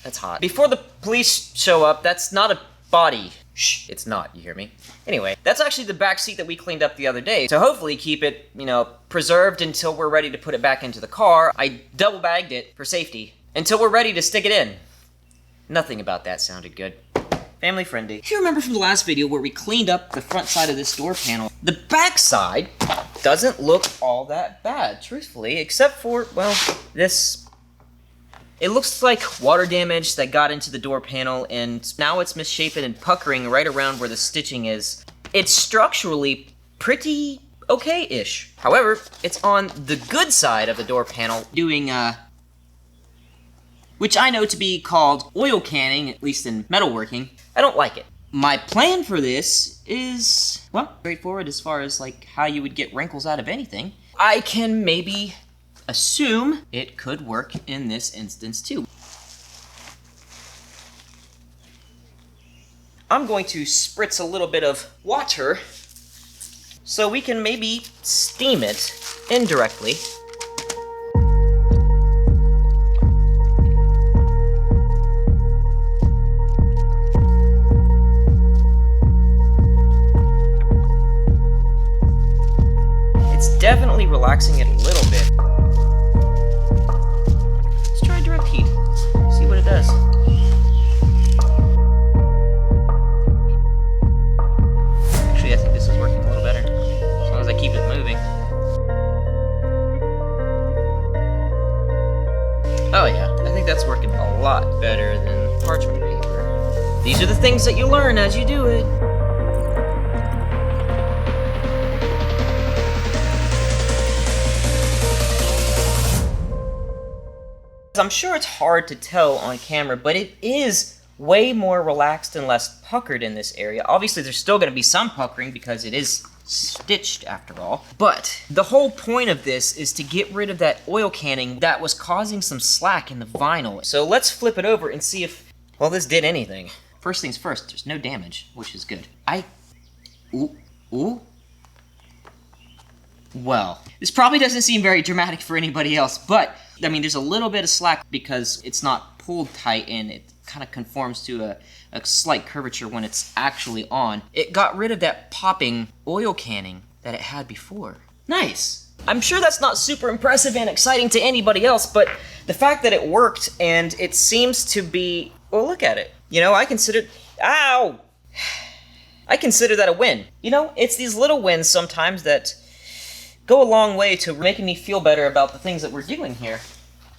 That's hot. Before the police show up, that's not a body. Shh, it's not, you hear me? Anyway, that's actually the back seat that we cleaned up the other day. To hopefully keep it, preserved until we're ready to put it back into the car. I double bagged it for safety until we're ready to stick it in. Nothing about that sounded good. Family friendly. If you remember from the last video where we cleaned up the front side of this door panel, the back side doesn't look all that bad, truthfully, except for, well, this. It looks like water damage that got into the door panel, and now it's misshapen and puckering right around where the stitching is. It's structurally pretty okay-ish. However, it's on the good side of the door panel, doing, which I know to be called oil canning, at least in metalworking. I don't like it. My plan for this is, well, straightforward as far as, like, how you would get wrinkles out of anything. I can maybe assume it could work in this instance too. I'm going to spritz a little bit of water so we can maybe steam it indirectly. It's definitely relaxing it a little bit. Let's try direct heat, see what it does. Actually, I think this is working a little better, as long as I keep it moving. Oh yeah, I think that's working a lot better than parchment paper. These are the things that you learn as you do it. I'm sure it's hard to tell on camera, but it is way more relaxed and less puckered in this area. Obviously, there's still going to be some puckering because it is stitched after all. But the whole point of this is to get rid of that oil canning that was causing some slack in the vinyl. So let's flip it over and see if, well, this did anything. First things first, there's no damage, which is good. Ooh. Well, this probably doesn't seem very dramatic for anybody else, but I mean, there's a little bit of slack because it's not pulled tight and it kind of conforms to a slight curvature when it's actually on. It got rid of that popping oil canning that it had before. Nice. I'm sure that's not super impressive and exciting to anybody else, but the fact that it worked and it seems to be, well, look at it. I consider that a win. It's these little wins sometimes that go a long way to making me feel better about the things that we're doing here.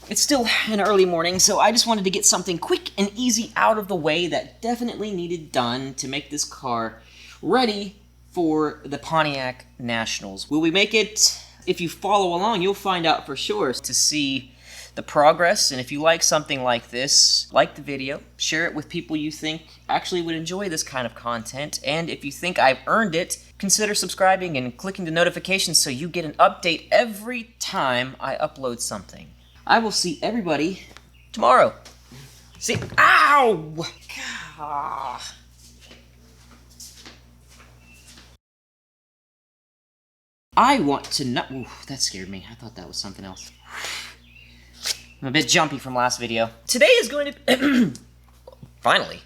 It's still an early morning, so I just wanted to get something quick and easy out of the way that definitely needed done to make this car ready for the Pontiac Nationals. Will we make it? If you follow along, you'll find out for sure to see the progress, and if you like something like this, like the video, share it with people you think actually would enjoy this kind of content, and if you think I've earned it, consider subscribing and clicking the notifications so you get an update every time I upload something. I will see everybody tomorrow. See, ow! I want to know, ooh, that scared me. I thought that was something else. I'm a bit jumpy from last video. Today is going to, finally,